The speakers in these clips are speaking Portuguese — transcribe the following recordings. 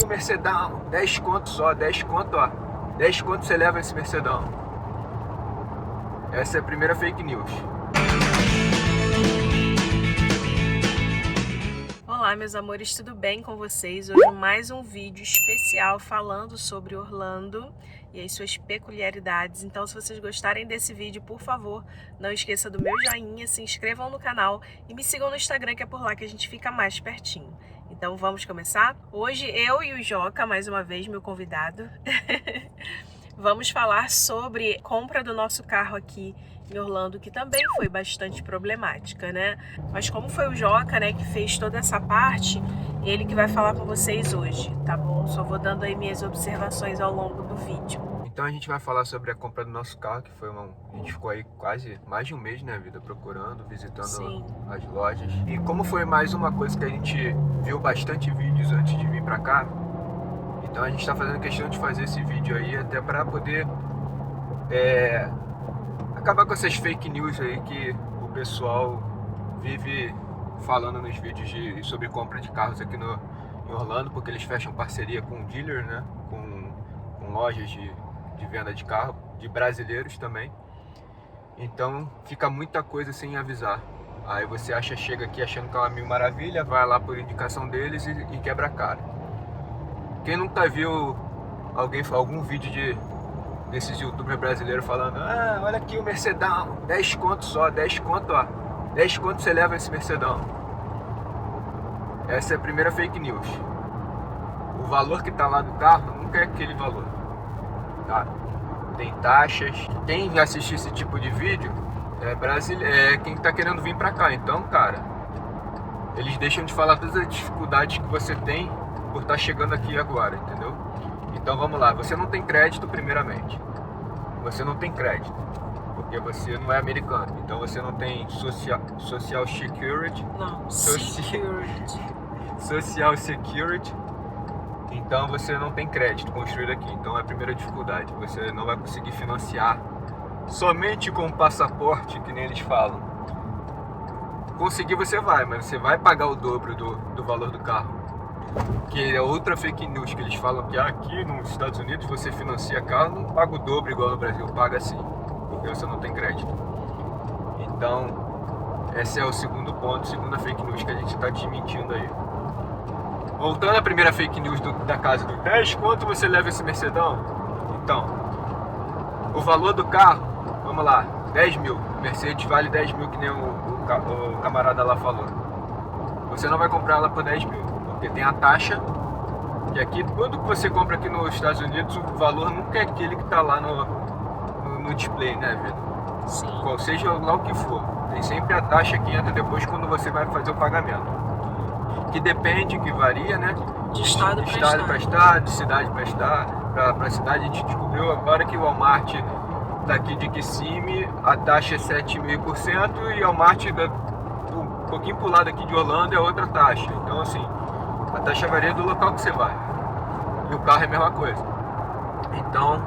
o Mercedão, 10 conto só, 10 conto, ó. 10 conto você leva esse Mercedão. Essa é a primeira fake news. Olá, meus amores, tudo bem com vocês? Hoje mais um vídeo especial falando sobre Orlando e as suas peculiaridades. Então, se vocês gostarem desse vídeo, por favor, não esqueça do meu joinha, se inscrevam no canal e me sigam no Instagram, que é por lá que a gente fica mais pertinho. Então, vamos começar? Hoje, eu e o Joca, mais uma vez, meu convidado, vamos falar sobre a compra do nosso carro aqui em Orlando, que também foi bastante problemática, né? Mas como foi o Joca, né, que fez toda essa parte, ele que vai falar com vocês hoje, tá bom? Só vou dando aí minhas observações ao longo do vídeo. Então a gente vai falar sobre a compra do nosso carro, que foi a gente ficou aí quase mais de um mês, né, vida, procurando, visitando Sim. as lojas. E como foi mais uma coisa que a gente viu bastante vídeos antes de vir pra cá, então a gente tá fazendo questão de fazer esse vídeo aí até para poder acabar com essas fake news aí que o pessoal vive falando nos vídeos sobre compra de carros aqui em Orlando, porque eles fecham parceria com dealer, né, com lojas de venda de carro, de brasileiros também. Então fica muita coisa sem avisar. Aí você chega aqui achando que é uma mil maravilha, vai lá por indicação deles e quebra a cara. Quem nunca viu algum vídeo desses youtubers brasileiros falando: ah, olha aqui o Mercedão, 10 conto só, 10 conto, ó. 10 conto você leva esse Mercedão. Essa é a primeira fake news. O valor que tá lá do carro nunca é aquele valor, tá? Tem taxas. Quem assistir esse tipo de vídeo é brasileiro, quem tá querendo vir pra cá. Então, cara, eles deixam de falar todas as dificuldades que você tem por estar chegando aqui agora, entendeu? Então vamos lá, você não tem crédito primeiramente. Você não tem crédito, porque você não é americano. Então você não tem social security. Não, security. Social security. Então você não tem crédito construído aqui. Então é a primeira dificuldade. Você não vai conseguir financiar somente com o passaporte, que nem eles falam. Conseguir você vai, mas você vai pagar o dobro do valor do carro. Que é outra fake news, que eles falam que aqui nos Estados Unidos você financia carro, não paga o dobro igual no Brasil, paga sim, porque você não tem crédito. Então, esse é o segundo ponto, segunda fake news que a gente está desmentindo aí. Voltando à primeira fake news da casa do 10, quanto você leva esse Mercedão? Então, o valor do carro, vamos lá, 10 mil. Mercedes vale 10 mil, que nem o camarada lá falou. Você não vai comprar ela por 10 mil. Porque tem a taxa, que aqui, tudo que você compra aqui nos Estados Unidos, o valor nunca é aquele que está lá no display, né, velho? Sim. Ou seja lá o que for, tem sempre a taxa que entra depois quando você vai fazer o pagamento. Que depende, que varia, né? De estado para estado, de cidade para cidade. A gente descobriu agora que o Walmart daqui de Kissimmee, a taxa é 7,5%, e o Walmart um pouquinho pro lado aqui de Orlando é outra taxa. Então assim, a taxa varia do local que você vai. E o carro é a mesma coisa. Então,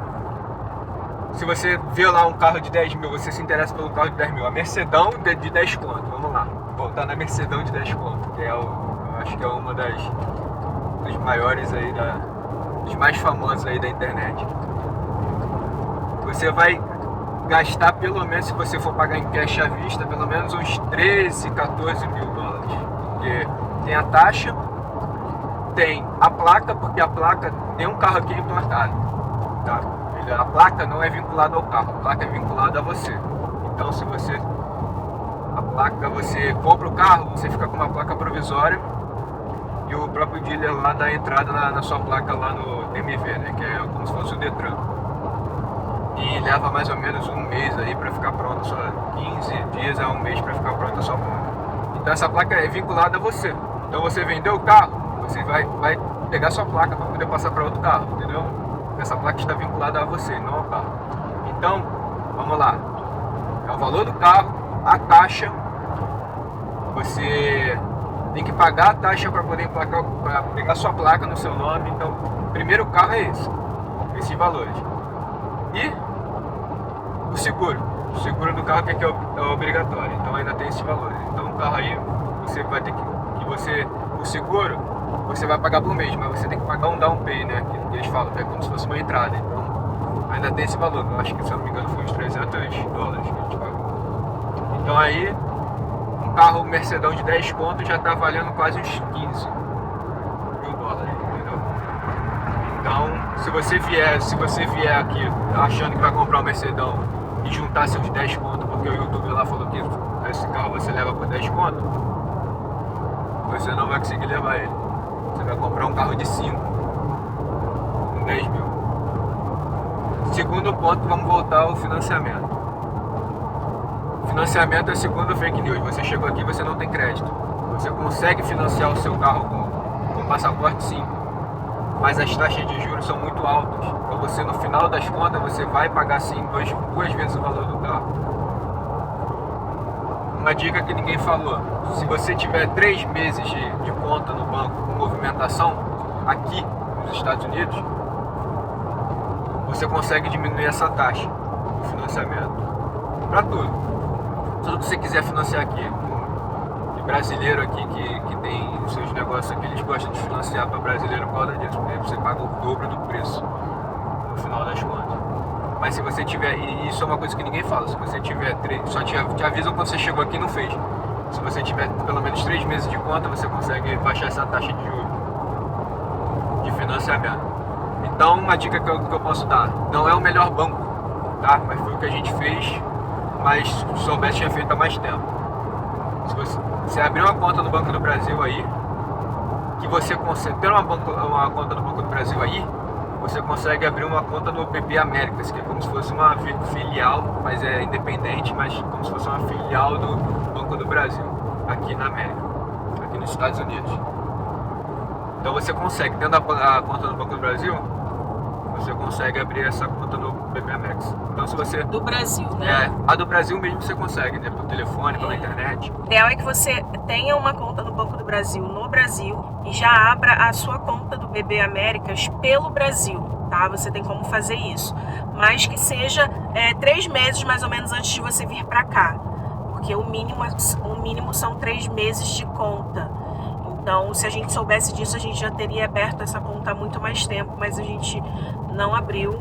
se você vê lá um carro de 10 mil, você se interessa pelo carro de 10 mil. A Mercedão de 10 conto, vamos lá. Voltar na Mercedão de 10 conto, que eu acho que é uma dos maiores aí, dos mais famosos aí da internet. Você vai gastar pelo menos, se você for pagar em cash à vista, pelo menos uns 13, 14 mil dólares. Porque tem a taxa, tem a placa, porque a placa tem um carro aqui importado, tá? A placa não é vinculada ao carro, a placa é vinculada a você. Então se você compra o carro, você fica com uma placa provisória e o próprio dealer lá dá a entrada na sua placa lá no DMV, né? Que é como se fosse o Detran. E leva mais ou menos um mês aí para ficar pronta, só 15 dias a um mês para ficar pronta a sua placa. Então essa placa é vinculada a você. Então você vendeu o carro, você vai pegar sua placa para poder passar para outro carro, entendeu? Essa placa está vinculada a você, não ao carro. Então, vamos lá. É o valor do carro, a taxa. Você tem que pagar a taxa para poder pra pegar sua placa no seu nome. Então, o primeiro carro é esses valores. E o seguro. O seguro do carro que é obrigatório. Então ainda tem esses valores. Então o carro aí, você vai ter o seguro você vai pagar por mês, mas você tem que pagar um down pay, né? Que eles falam, que é como se fosse uma entrada. Então, ainda tem esse valor. Eu acho que, se eu não me engano, foi uns $300 que a gente pagou. Então aí, um carro Mercedão de 10 contos já tá valendo quase uns 15 mil dólares, entendeu? Então, se você vier aqui achando que vai comprar um Mercedão e juntar seus 10 contos, porque o YouTube lá falou que esse carro você leva por 10 contos, você não vai conseguir levar ele. Você vai comprar um carro de 5 com 10 mil. Segundo ponto, vamos voltar ao financiamento. O financiamento é o segundo fake news. Você chegou aqui e você não tem crédito. Você consegue financiar o seu carro com passaporte, sim, mas as taxas de juros são muito altas. Então você, no final das contas, você vai pagar sim duas vezes o valor do carro. Uma dica que ninguém falou: se você tiver 3 meses de conta no banco com movimentação aqui nos Estados Unidos, você consegue diminuir essa taxa de financiamento para tudo que você quiser financiar aqui. E brasileiro aqui que tem os seus negócios aqui, eles gostam de financiar para brasileiro por causa disso, porque você paga o dobro do preço no final das contas. Mas se você tiver, e isso é uma coisa que ninguém fala, se você tiver, só te avisam quando você chegou aqui e não fez. Se você tiver pelo menos 3 meses de conta, você consegue baixar essa taxa de juros de financiamento. Então, uma dica que eu posso dar: não é o melhor banco, tá? Mas foi o que a gente fez, mas se soubesse tinha feito há mais tempo. Se você abrir uma conta no Banco do Brasil aí, que você consegue ter uma conta no Banco do Brasil aí, você consegue abrir uma conta no BB Américas, que é como se fosse uma filial, mas é independente, mas como se fosse uma filial do Banco do Brasil, aqui na América, aqui nos Estados Unidos. Então você consegue, tendo a conta no Banco do Brasil, você consegue abrir essa conta no BB Américas. Então, se você... Do Brasil, né? A do Brasil mesmo você consegue, né? Por telefone, pela internet. O ideal é que você tenha uma conta no Banco do Brasil no Brasil e já abra a sua conta do BB Américas pelo Brasil, tá? Você tem como fazer isso. Mas que seja 3 meses mais ou menos antes de você vir para cá. Porque o mínimo são 3 meses de conta. Então, se a gente soubesse disso, a gente já teria aberto essa conta há muito mais tempo, mas a gente não abriu.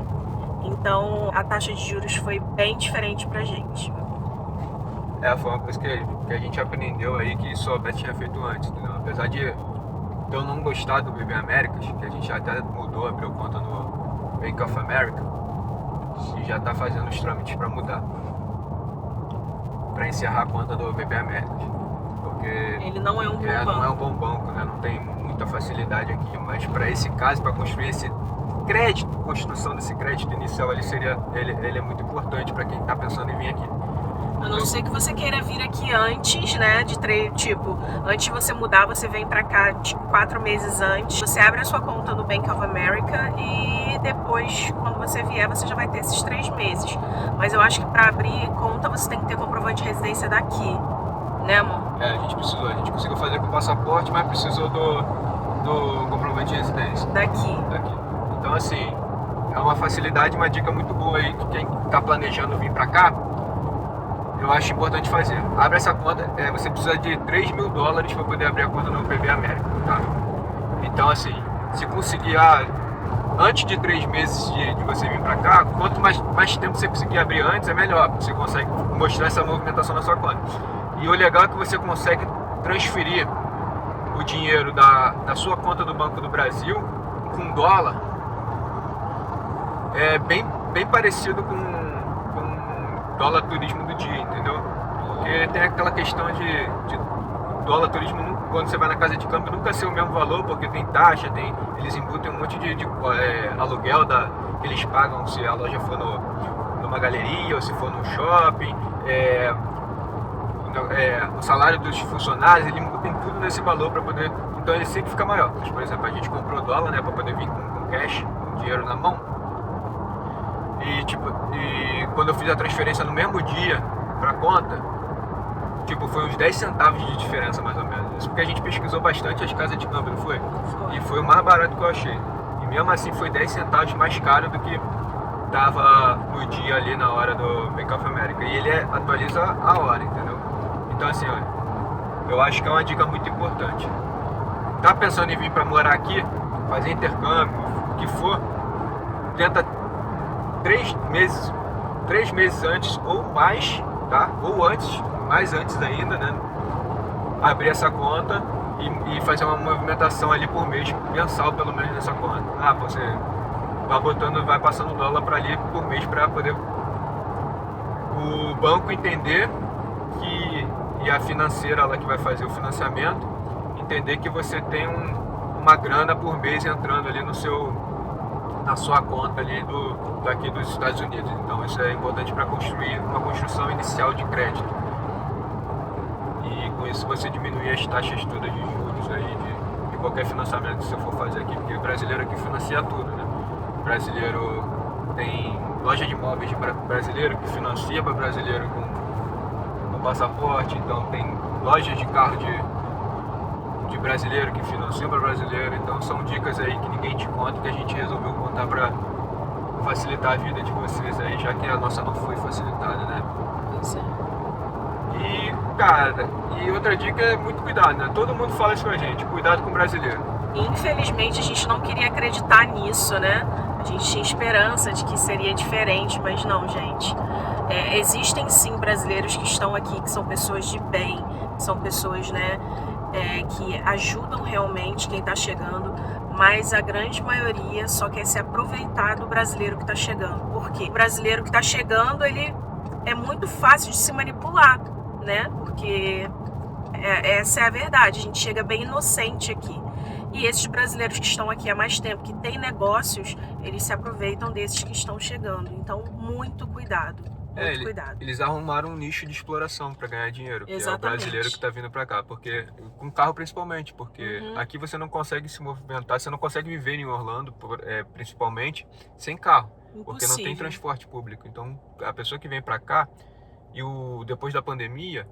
Então, a taxa de juros foi bem diferente pra gente. Foi uma coisa que a gente aprendeu aí, que soubesse tinha feito antes, entendeu? Apesar de eu não gostar do BB Américas, que a gente até mudou, abriu conta no Bank of America, e já tá fazendo os trâmites para mudar, para encerrar a conta do BB Américas. Porque ele não é um bom banco. Não é um bom banco, né? Não tem muita facilidade aqui, mas para esse caso, para construir esse crédito, construção desse crédito inicial, ele é muito importante para quem está pensando em vir aqui. A não ser que você queira vir aqui antes, né, antes de você mudar, você vem pra cá 4 meses antes, você abre a sua conta no Bank of America e depois, quando você vier, você já vai ter esses 3 meses. Mas eu acho que pra abrir conta, você tem que ter comprovante de residência daqui, né, amor? A gente conseguiu fazer com o passaporte, mas precisou do comprovante de residência. Daqui. Então, assim, é uma facilidade, uma dica muito boa aí, que quem tá planejando vir pra cá, eu acho importante fazer. Abre essa conta, você precisa de $3 mil para poder abrir a conta no BB América, tá? Então, assim, se conseguir antes de 3 meses de você vir pra cá, quanto mais tempo você conseguir abrir antes, é melhor. Você consegue mostrar essa movimentação na sua conta. E o legal é que você consegue transferir o dinheiro da sua conta do Banco do Brasil com dólar. É bem parecido com dólar turismo do dia, entendeu? Porque tem aquela questão de dólar turismo, quando você vai na casa de câmbio, nunca ser o mesmo valor, porque tem taxa, eles embutem um monte de aluguel que eles pagam se a loja for numa galeria ou se for num shopping, o salário dos funcionários, ele embutem tudo nesse valor para poder, então ele sempre fica maior. Mas, por exemplo, a gente comprou dólar, né, para poder vir com cash, com dinheiro na mão. E quando eu fiz a transferência no mesmo dia pra conta, foi uns 10 centavos de diferença mais ou menos. Isso porque a gente pesquisou bastante as casas de câmbio, não foi? E foi o mais barato que eu achei. E mesmo assim foi 10 centavos mais caro do que dava no dia ali na hora do Bank of America. E ele atualiza a hora, entendeu? Então, assim, olha, eu acho que é uma dica muito importante. tá pensando em vir para morar aqui, fazer intercâmbio, o que for, tenta 3 meses antes ou mais, tá? Ou antes, mais antes ainda, né? Abrir essa conta e fazer uma movimentação ali por mês, mensal pelo menos nessa conta. Você vai passando dólar para ali por mês para poder o banco entender e a financeira lá que vai fazer o financiamento entender que você tem uma grana por mês entrando ali na sua conta ali daqui dos Estados Unidos. Então isso é importante para construir uma construção inicial de crédito. E com isso você diminui as taxas todas de juros aí de qualquer financiamento que você for fazer aqui, porque o brasileiro aqui financia tudo, né? O brasileiro tem loja de imóveis de brasileiro que financia para brasileiro com passaporte, então tem lojas de carro de brasileiro que financia para brasileiro. Então são dicas aí que ninguém te conta, que a gente resolveu contar para facilitar a vida de vocês aí, já que a nossa não foi facilitada, né? Sim. E, cara, outra dica é muito cuidado, né? Todo mundo fala isso pra gente, cuidado com o brasileiro. Infelizmente a gente não queria acreditar nisso, né? A gente tinha esperança de que seria diferente, mas não, gente. Existem sim brasileiros que estão aqui, que são pessoas de bem, são pessoas, né, que ajudam realmente quem está chegando, mas a grande maioria só quer se aproveitar do brasileiro que está chegando. Por quê? O brasileiro que está chegando, ele é muito fácil de se manipular, né? Porque essa é a verdade, a gente chega bem inocente aqui. E esses brasileiros que estão aqui há mais tempo, que têm negócios, eles se aproveitam desses que estão chegando. Então, muito cuidado. Muito cuidado. Eles arrumaram um nicho de exploração para ganhar dinheiro, que Exatamente. é o brasileiro que está vindo para cá, porque com carro principalmente, porque aqui você não consegue se movimentar, você não consegue viver em Orlando, principalmente, sem carro, porque não tem transporte público. Então, a pessoa que vem para cá, depois da pandemia,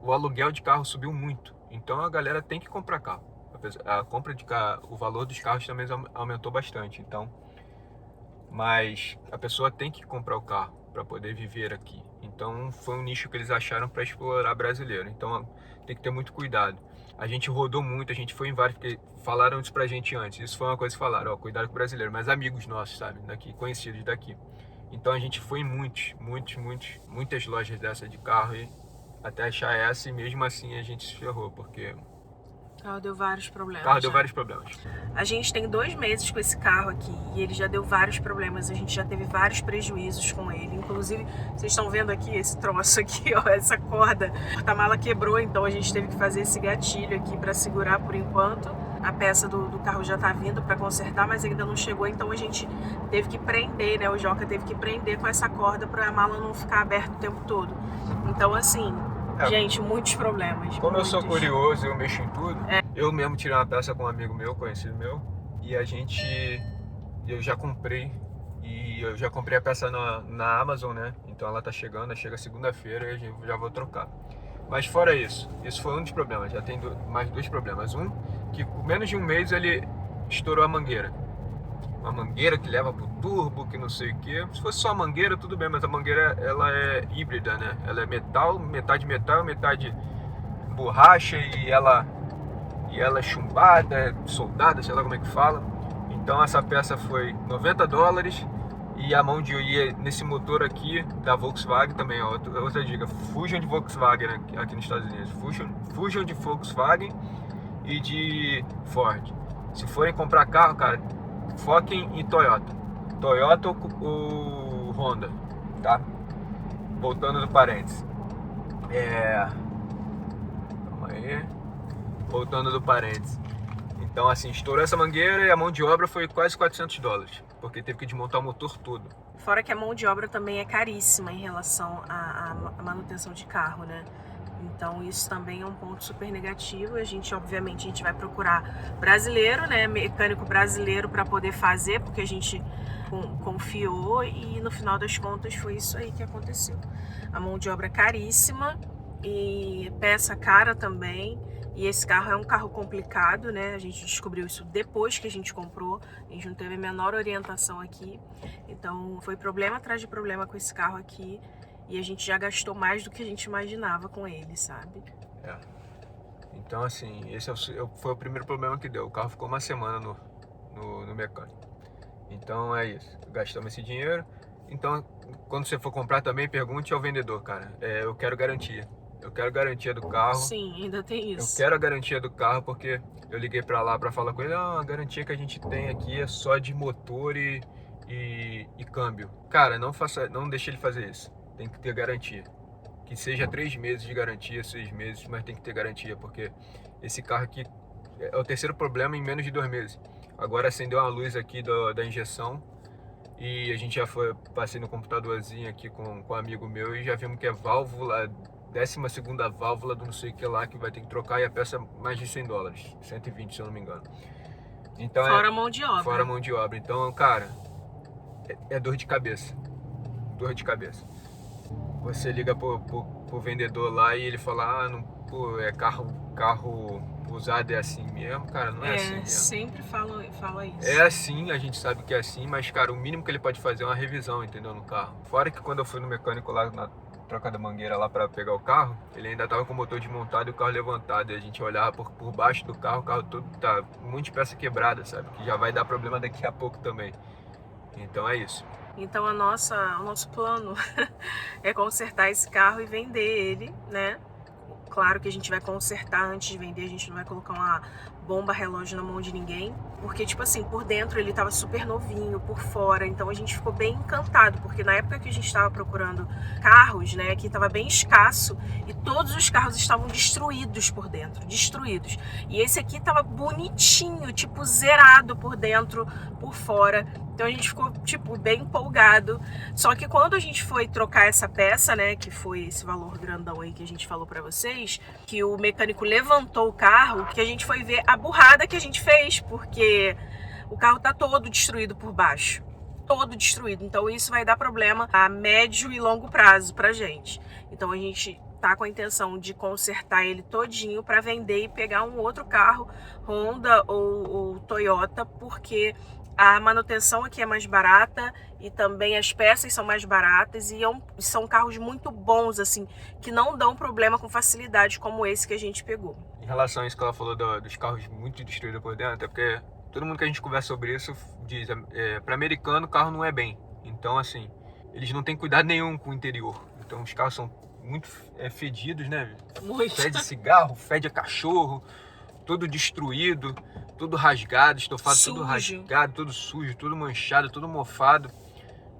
o aluguel de carro subiu muito. Então, a galera tem que comprar carro. A compra de carro, o valor dos carros também aumentou bastante. Então, mas a pessoa tem que comprar o carro para poder viver aqui. Então foi um nicho que eles acharam para explorar brasileiro. Então tem que ter muito cuidado. A gente rodou muito, a gente foi em vários, porque falaram isso pra gente antes. Isso foi uma coisa que falaram, cuidado com o brasileiro, mas amigos nossos, sabe, daqui, conhecidos daqui. Então a gente foi em muitas lojas dessa de carro até achar essa, e mesmo assim a gente se ferrou, porque o carro deu vários problemas. A gente tem 2 meses com esse carro aqui e ele já deu vários problemas. A gente já teve vários prejuízos com ele. Inclusive, vocês estão vendo aqui esse troço aqui, ó, essa corda. O porta-mala quebrou, então a gente teve que fazer esse gatilho aqui para segurar por enquanto. A peça do carro já tá vindo para consertar, mas ainda não chegou, então a gente teve que prender, né? O Joca teve que prender com essa corda para a mala não ficar aberta o tempo todo. Então, assim, gente, muitos problemas. Como eu sou curioso, eu mexo em tudo. Eu mesmo tirei uma peça com um amigo meu, conhecido meu, e eu já comprei a peça na Amazon, né? Então ela tá chegando, chega segunda-feira e eu já vou trocar. Mas fora isso foi um dos problemas. Já tem mais 2 problemas. Um, que com menos de um mês ele estourou a mangueira. Uma mangueira que leva pro turbo, que não sei o que. Se fosse só a mangueira, tudo bem, mas a mangueira ela é híbrida, né? Ela é metade metal, metade borracha, e ela é chumbada, soldada, sei lá como é que fala. Então essa peça foi $90 e a mão de ia nesse motor aqui da Volkswagen também, ó, outra dica, fujam de Volkswagen aqui nos Estados Unidos, fujam de Volkswagen e de Ford. Se forem comprar carro, cara, foquem em Toyota ou Honda, tá? Voltando do parênteses. Calma aí. Voltando do parênteses. Então, assim, estourou essa mangueira e a mão de obra foi quase $400, porque teve que desmontar o motor todo. Fora que a mão de obra também é caríssima em relação à manutenção de carro, né? Então isso também é um ponto super negativo. Obviamente, a gente vai procurar brasileiro, né? Mecânico brasileiro para poder fazer, porque a gente confiou, e no final das contas foi isso aí que aconteceu. A mão de obra é caríssima e peça cara também. E esse carro é um carro complicado, né? A gente descobriu isso depois que a gente comprou. A gente não teve a menor orientação aqui. Então foi problema atrás de problema com esse carro aqui. E a gente já gastou mais do que a gente imaginava com ele, sabe? Então, assim, esse foi o primeiro problema que deu. O carro ficou uma semana no mecânico. Então é isso, gastamos esse dinheiro. Então, quando você for comprar também, pergunte ao vendedor, cara. Eu quero garantia. Eu quero garantia do carro. Sim, ainda tem Eu isso. quero a garantia do carro porque eu liguei pra lá pra falar com ele. A garantia que a gente tem aqui é só de motor e câmbio. Cara, não deixe ele fazer isso. Tem que ter garantia. Que seja 3 meses de garantia, 6 meses, mas tem que ter garantia, porque esse carro aqui é o terceiro problema em menos de 2 meses. Agora acendeu uma luz aqui da injeção e a gente já passei no computadorzinho aqui com um amigo meu e já vimos que é válvula, 12ª válvula do não sei o que lá, que vai ter que trocar, e a peça mais de $100, 120 se eu não me engano. Então Fora mão de obra. Fora mão de obra. Então, cara, é dor de cabeça. Dor de cabeça. Você liga pro vendedor lá e ele fala, não, pô, carro usado é assim mesmo, cara, não é assim mesmo. Sempre fala isso. É assim, a gente sabe que é assim, mas, cara, o mínimo que ele pode fazer é uma revisão, entendeu, no carro. Fora que quando eu fui no mecânico lá na troca da mangueira lá pra pegar o carro, ele ainda tava com o motor desmontado e o carro levantado, e a gente olhava por baixo do carro, o carro todo tá um monte de peça quebrada, sabe, que já vai dar problema daqui a pouco também. Então é isso. Então o nosso plano é consertar esse carro e vender ele, né? Claro que a gente vai consertar antes de vender, a gente não vai colocar uma bomba relógio na mão de ninguém, porque, tipo assim, por dentro ele tava super novinho, por fora, então a gente ficou bem encantado, porque na época que a gente tava procurando carros, né, aqui tava bem escasso e todos os carros estavam destruídos por dentro, destruídos. E esse aqui tava bonitinho, tipo zerado por dentro, por fora. Então a gente ficou, tipo, bem empolgado. Só que quando a gente foi trocar essa peça, né, que foi esse valor grandão aí que a gente falou pra vocês, que o mecânico levantou o carro, que a gente foi ver a burrada que a gente fez, porque o carro tá todo destruído por baixo. Todo destruído. Então isso vai dar problema a médio e longo prazo pra gente. Então a gente tá com a intenção de consertar ele todinho para vender e pegar um outro carro, Honda ou Toyota, porque a manutenção aqui é mais barata e também as peças são mais baratas e são carros muito bons, assim, que não dão problema com facilidade como esse que a gente pegou. Em relação a isso que ela falou dos carros muito destruídos por dentro, é porque todo mundo que a gente conversa sobre isso diz, para americano o carro não é bem. Então, assim, eles não têm cuidado nenhum com o interior. Então os carros são muito fedidos, né? Muito. Fede cigarro, fede a cachorro, todo destruído, tudo rasgado, estofado, Sujo. Tudo rasgado, tudo sujo, tudo manchado, tudo mofado.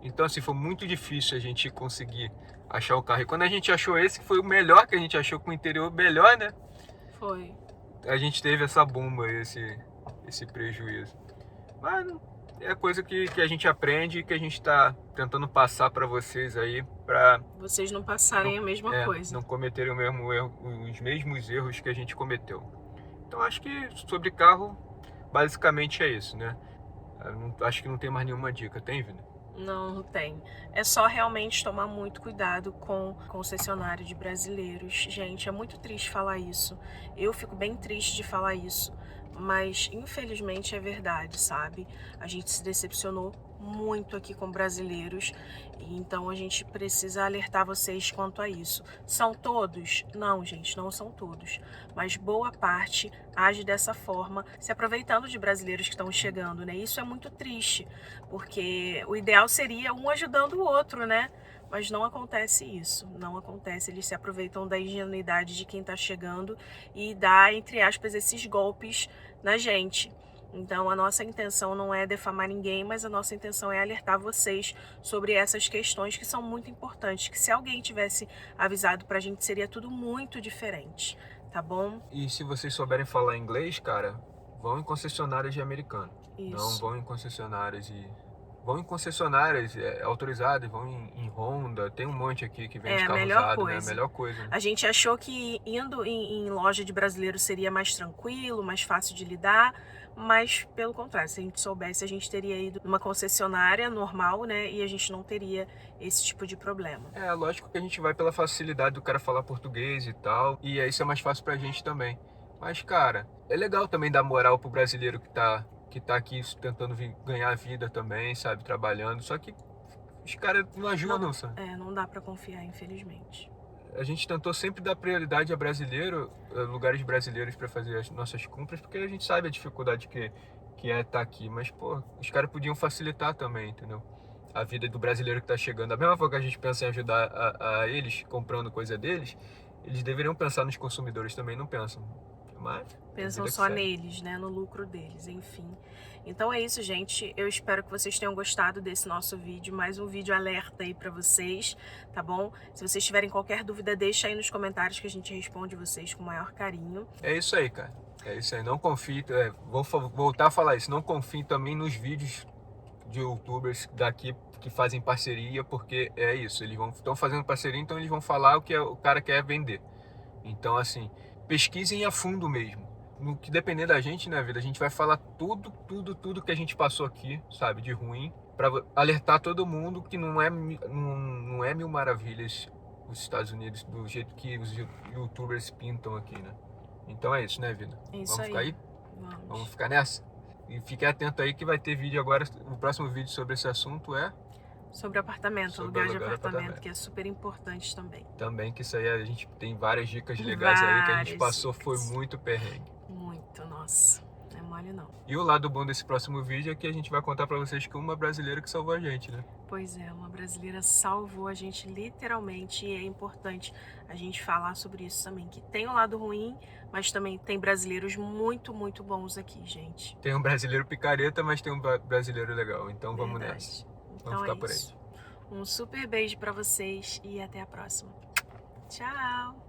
Então, assim, foi muito difícil a gente conseguir achar o carro. E quando a gente achou esse, que foi o melhor que a gente achou, com o interior melhor, né? Foi. A gente teve essa bomba, esse prejuízo. Mas é coisa que a gente aprende e que a gente está tentando passar para vocês aí, para vocês não passarem a mesma coisa. Não cometerem os mesmos erros que a gente cometeu. Então acho que sobre carro, basicamente é isso, né? Acho que não tem mais nenhuma dica, tem, Vina? Não tem. É só realmente tomar muito cuidado com concessionário de brasileiros. Gente, é muito triste falar isso. Eu fico bem triste de falar isso, mas infelizmente é verdade, sabe? A gente se decepcionou muito aqui com brasileiros, e então a gente precisa alertar vocês quanto a isso. São todos? Não, gente, não são todos, mas boa parte age dessa forma, se aproveitando de brasileiros que estão chegando, né? Isso é muito triste, porque o ideal seria um ajudando o outro, né? Mas não acontece isso, não acontece. Eles se aproveitam da ingenuidade de quem está chegando e dá, entre aspas, esses golpes na gente. Então a nossa intenção não é defamar ninguém, mas a nossa intenção é alertar vocês sobre essas questões que são muito importantes, que se alguém tivesse avisado pra gente seria tudo muito diferente, tá bom? E se vocês souberem falar inglês, cara, vão em concessionárias de americano. Isso. Não vão em concessionárias autorizadas, vão em Honda, tem um monte aqui que vende carro usado, né? A melhor coisa. Né? A gente achou que indo em loja de brasileiro seria mais tranquilo, mais fácil de lidar, mas pelo contrário, se a gente soubesse, a gente teria ido numa concessionária normal, né? E a gente não teria esse tipo de problema. É, lógico que a gente vai pela facilidade do cara falar português e tal, e isso é mais fácil pra gente também. Mas, cara, é legal também dar moral pro brasileiro que tá aqui tentando ganhar vida também, sabe, trabalhando, só que os caras não ajudam, sabe? Não dá pra confiar, infelizmente. a gente tentou sempre dar prioridade a brasileiro, lugares brasileiros para fazer as nossas compras, porque a gente sabe a dificuldade que é estar aqui. Mas, pô, os caras podiam facilitar também, entendeu? A vida do brasileiro que tá chegando. Da mesma forma que a gente pensa em ajudar a eles comprando coisa deles, eles deveriam pensar nos consumidores também, não pensam. Mas pensam só neles, né, no lucro deles, enfim. Então é isso, gente. Eu espero que vocês tenham gostado desse nosso vídeo, mais um vídeo alerta aí pra vocês, tá bom? Se vocês tiverem qualquer dúvida, deixa aí nos comentários que a gente responde vocês com o maior carinho. É isso aí, cara. É isso aí. Não confie, vou voltar a falar isso, não confie também nos vídeos de youtubers daqui que fazem parceria, porque é isso, eles estão fazendo parceria, então eles vão falar o que o cara quer vender. Então, assim, pesquisem a fundo mesmo. No que depender da gente, né, vida, a gente vai falar tudo que a gente passou aqui, sabe, de ruim, para alertar todo mundo que não é mil maravilhas os Estados Unidos do jeito que os youtubers pintam aqui, né? Então é isso, né, vida? É isso Vamos ficar aí? Vamos ficar nessa? E fique atento aí que vai ter vídeo agora. O próximo vídeo sobre esse assunto é sobre apartamento, aluguel de apartamento, que é super importante também. Também, que isso aí a gente tem várias dicas legais aí que a gente passou, foi muito perrengue. Muito, nossa, não é mole não. E o lado bom desse próximo vídeo é que a gente vai contar pra vocês que uma brasileira que salvou a gente, né? Pois é, uma brasileira salvou a gente literalmente, e é importante a gente falar sobre isso também, que tem um lado ruim, mas também tem brasileiros muito bons aqui, gente. Tem um brasileiro picareta, mas tem um brasileiro legal, então vamos nessa. Então vamos ficar por aí. Um super beijo pra vocês e até a próxima. Tchau!